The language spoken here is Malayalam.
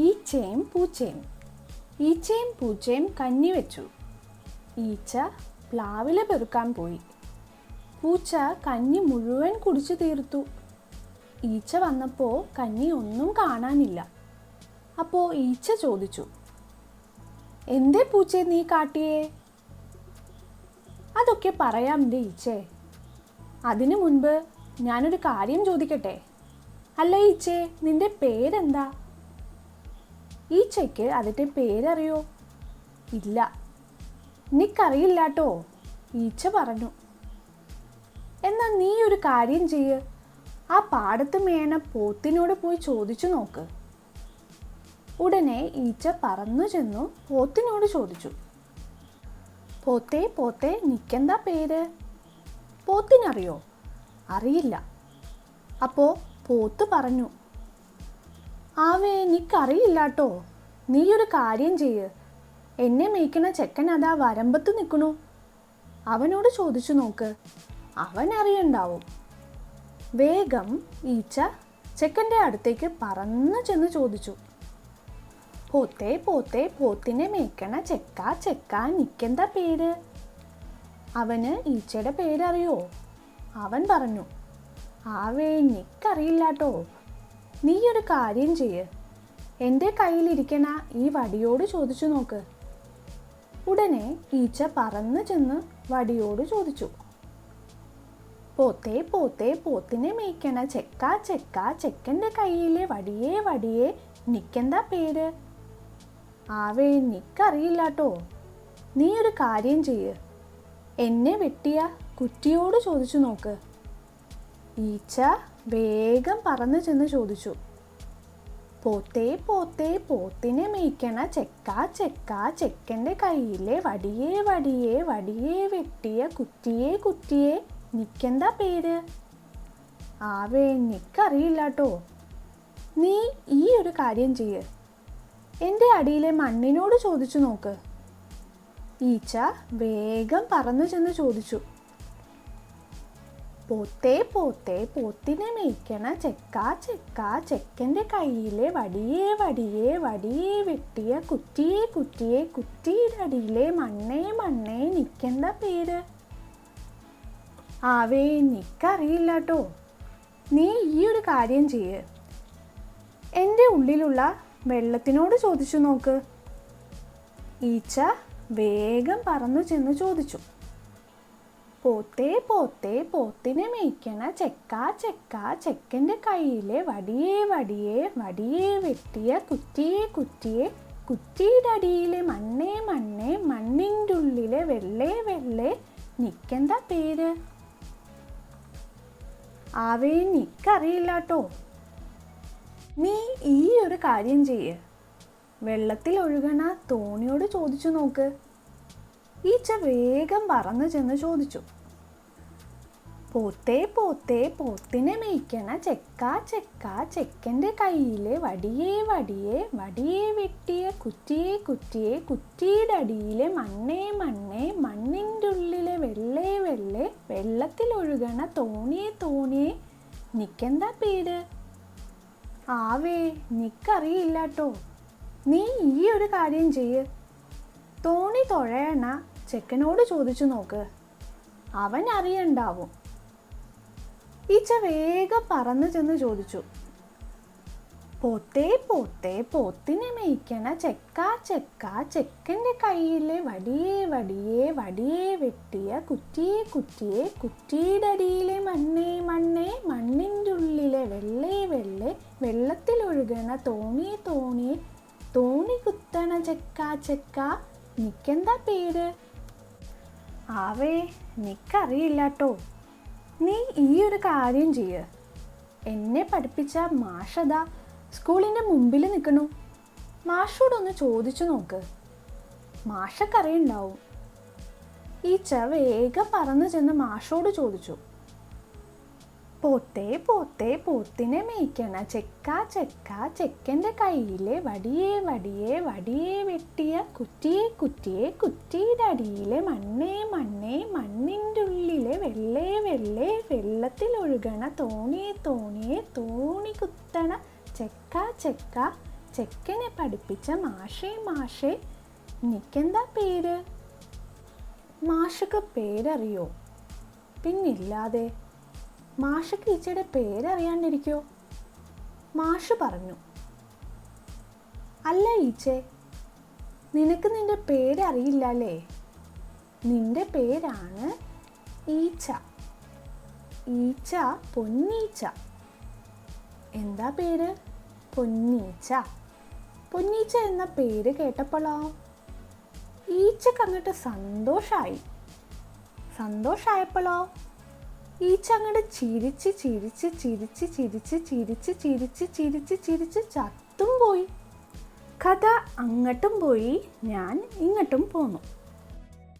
ഈച്ചയും പൂച്ചയും. ഈച്ചയും പൂച്ചയും കഞ്ഞി വെച്ചു. ഈച്ച പ്ലാവില പെറുക്കാൻ പോയി. പൂച്ച കഞ്ഞി മുഴുവൻ കുടിച്ചു തീർത്തു. ഈച്ച വന്നപ്പോൾ കഞ്ഞി ഒന്നും കാണാനില്ല. അപ്പോൾ ഈച്ച ചോദിച്ചു, എന്തേ പൂച്ചേ നീ കാട്ടിയേ? അതൊക്കെ പറയാം എൻ്റെ ഈച്ചേ. അതിനു മുൻപ് ഞാനൊരു കാര്യം ചോദിക്കട്ടെ? അല്ല ഈച്ചേ, നിന്റെ പേരെന്താ? ഈച്ചയ്ക്ക് അതിൻ്റെ പേരറിയോ? ഇല്ല. എനിക്കറിയില്ലാട്ടോ, ഈച്ച പറഞ്ഞു. എന്നാൽ നീ ഒരു കാര്യം ചെയ്യ്, ആ പാടത്ത് മേണ പോത്തിനോട് പോയി ചോദിച്ചു നോക്ക്. ഉടനെ ഈച്ച പറന്നു ചെന്നു പോത്തിനോട് ചോദിച്ചു, പോത്തേ പോത്തേ നിക്കെന്താ പേര്? പോത്തിനറിയോ? അറിയില്ല. അപ്പോൾ പോത്ത് പറഞ്ഞു, ആവേ നിക്കറിയില്ലാട്ടോ, നീ ഒരു കാര്യം ചെയ്യ്, എന്നെ മേയ്ക്കണ ചെക്കൻ അതാ വരമ്പത്ത് നിൽക്കണു, അവനോട് ചോദിച്ചു നോക്ക്, അവൻ അറിയണ്ടാവും. വേഗം ഈച്ച ചെക്കൻ്റെ അടുത്തേക്ക് പറന്നു ചെന്ന് ചോദിച്ചു, പോത്തേ പോത്തേ പോത്തിനെ മേയ്ക്കണ ചെക്ക ചെക്ക നിക്കെന്താ പേര്? അവന് ഈച്ചയുടെ പേരറിയോ? അവൻ പറഞ്ഞു, ആവേ നിക്കറിയില്ലാട്ടോ, നീ ഒരു കാര്യം ചെയ്യ്, എൻ്റെ കയ്യിലിരിക്കണ ഈ വടിയോട് ചോദിച്ചു നോക്ക്. ഉടനെ ഈച്ച പറന്നു ചെന്ന് വടിയോട് ചോദിച്ചു, പോത്തേ പോത്തേ പോത്തിനെ മേയ്ക്കണ ചെക്ക ചെക്ക ചെക്കൻ്റെ കയ്യിലെ വടിയേ വടിയേ നിക്കെന്താ പേര്? ആവേ നിക്കറിയില്ലാട്ടോ, നീ ഒരു കാര്യം ചെയ്യ്, എന്നെ വെട്ടിയ കുറ്റിയോട് ചോദിച്ചു നോക്ക്. ഈച്ച വേഗം പറന്നു ചെന്ന് ചോദിച്ചു, പോത്തേ പോത്തേ പോത്തിനെ മേയ്ക്കണ ചെക്ക ചെക്ക ചെക്കൻ്റെ കയ്യിലെ വടിയേ വടിയേ വടിയേ വെട്ടിയ കുറ്റിയേ കുറ്റിയേ നിക്കെന്താ പേര്? ആവേ നിക്കറിയില്ലാട്ടോ, നീ ഈ ഒരു കാര്യം ചെയ്യ്, എൻ്റെ അടിയിലെ മണ്ണിനോട് ചോദിച്ചു നോക്ക്. ഈച്ച വേഗം പറന്നു ചെന്ന് ചോദിച്ചു, പോത്തേ പോത്തേ പോത്തിനെ മേയ്ക്കണ ചെക്ക ചെക്ക ചെക്കൻ്റെ കയ്യിലെ വടിയേ വടിയേ വടിയേ വെട്ടിയ കുറ്റിയേ കുറ്റിയേ കുറ്റിയുടെ അടിയിലെ മണ്ണേ മണ്ണേ നിക്കെന്താ പേര്? ആവേ നിക്കറിയില്ലാട്ടോ, നീ ഈ ഒരു കാര്യം ചെയ്യ്, എൻ്റെ ഉള്ളിലുള്ള വെള്ളത്തിനോട് ചോദിച്ചു നോക്ക്. ഈച്ച വേഗം പറന്നു ചെന്ന് ചോദിച്ചു, പോത്തേ പോത്തേ പോത്തിനെ മേയ്ക്കണ ചെക്ക ചെക്ക ചെക്കൻ്റെ കയ്യിലെ വടിയേ വടിയേ വടിയേ വെട്ടിയ കുറ്റിയേ കുറ്റിയേ കുറ്റിയുടെ അടിയിലെ മണ്ണേ മണ്ണേ മണ്ണിൻ്റെ ഉള്ളിലെ വെള്ളേ വെള്ളേ നിക്കെന്താ പേര്? ആവേ നിക്കറിയില്ലാട്ടോ, നീ ഈ ഒരു കാര്യം ചെയ്യ്, വെള്ളത്തിൽ ഒഴുകണ തോണിയോട് ചോദിച്ചു നോക്ക്. ഈച്ച വേഗം പറന്നു ചെന്ന് ചോദിച്ചു, പോത്തേ പോത്തേ പോത്തിനെ മേയ്ക്കണ ചെക്ക ചെക്ക ചെക്കൻ്റെ കയ്യിലെ വടിയേ വടിയേ വടിയേ വെട്ടിയ കുറ്റിയേ കുറ്റിയേ കുറ്റിയുടെ അടിയിലെ മണ്ണേ മണ്ണേ മണ്ണിൻ്റെ ഉള്ളിലെ വെള്ളേ വെള്ളേ വെള്ളത്തിൽ ഒഴുകണ തോണിയേ തോണിയേ നിക്കെന്താ പേര്? ആവേ നിക്കറിയില്ലാട്ടോ, നീ ഈ ഒരു കാര്യം ചെയ്യ്, തോണി തുഴയണ ചെക്കനോട് ചോദിച്ചു നോക്ക്, അവൻ അറിയണ്ടാവും. ഈച്ച വേഗം പറന്നു ചെന്ന് ചോദിച്ചു, പോത്തേ പോത്തേ പോത്തിനെ മേയ്ക്കണ ചെക്ക ചെക്ക ചെക്കൻ്റെ കയ്യിലെ വടിയേ വടിയേ വടിയേ വെട്ടിയ കുറ്റിയേ കുറ്റിയേ കുറ്റിയുടെ അടിയിലെ മണ്ണേ മണ്ണേ മണ്ണിൻ്റെ ഉള്ളിലെ വെള്ളേ വെള്ളേ വെള്ളത്തിൽ ഒഴുകണ തോണിയേ തോണിയേ തോണി കുത്തണ ചെക്ക ചെക്ക നിക്കെന്താ പേര്? ആവേ നിക്കറിയില്ലാട്ടോ, നീ ഈ ഒരു കാര്യം ചെയ്യ്, എന്നെ പഠിപ്പിച്ച മാഷതാ സ്കൂളിൻ്റെ മുമ്പിൽ നിൽക്കണു, മാഷോടൊന്ന് ചോദിച്ചു നോക്ക്, മാഷക്കറിയുണ്ടാവും. ഈച്ച വേഗം പറന്നു ചെന്ന് മാഷോട് ചോദിച്ചു, പോത്തേ പോത്തേ പോത്തിനെ മേയ്ക്കണ ചെക്ക ചെക്ക ചെക്കൻ്റെ കയ്യിലെ വടിയേ വടിയേ വടിയേ വെട്ടിയ കുറ്റിയേ കുറ്റിയേ കുറ്റിയുടെ അടിയിലെ മണ്ണേ മണ്ണേ മണ്ണിൻ്റെ ഉള്ളിലെ വെള്ളേ വെള്ളേ വെള്ളത്തിൽ ഒഴുകണ തോണിയേ തോണിയേ തോണി കുത്തണ ചെക്ക ചെക്ക ചെക്കനെ പഠിപ്പിച്ച മാഷേ മാഷേ നിക്കെന്താ പേര്? മാഷക്ക് പേരറിയോ? പിന്നില്ലാതെ. മാഷക്ക് ഈച്ചയുടെ പേരറിയാണ്ടിരിക്കോ? മാഷ് പറഞ്ഞു, അല്ല ഈച്ചേ, നിനക്ക് നിന്റെ പേരറിയില്ലല്ലേ? നിന്റെ പേരാണ് ഈച്ച. ഈച്ച പൊന്നീച്ച. എന്താ പേര്? പൊന്നീച്ച. പൊന്നീച്ച എന്ന പേര് കേട്ടപ്പോഴോ ഈച്ചക്ക് അങ്ങോട്ട് സന്തോഷായപ്പോഴോ ഈച്ച അങ്ങോട്ട് ചിരിച്ച് ചിരിച്ച് ചിരിച്ച് ചിരിച്ച് ചിരിച്ച് ചിരിച്ച് ചിരിച്ച് ചിരിച്ച് ചത്തും പോയി. കഥ അങ്ങോട്ടും പോയി, ഞാൻ ഇങ്ങോട്ടും പോന്നു.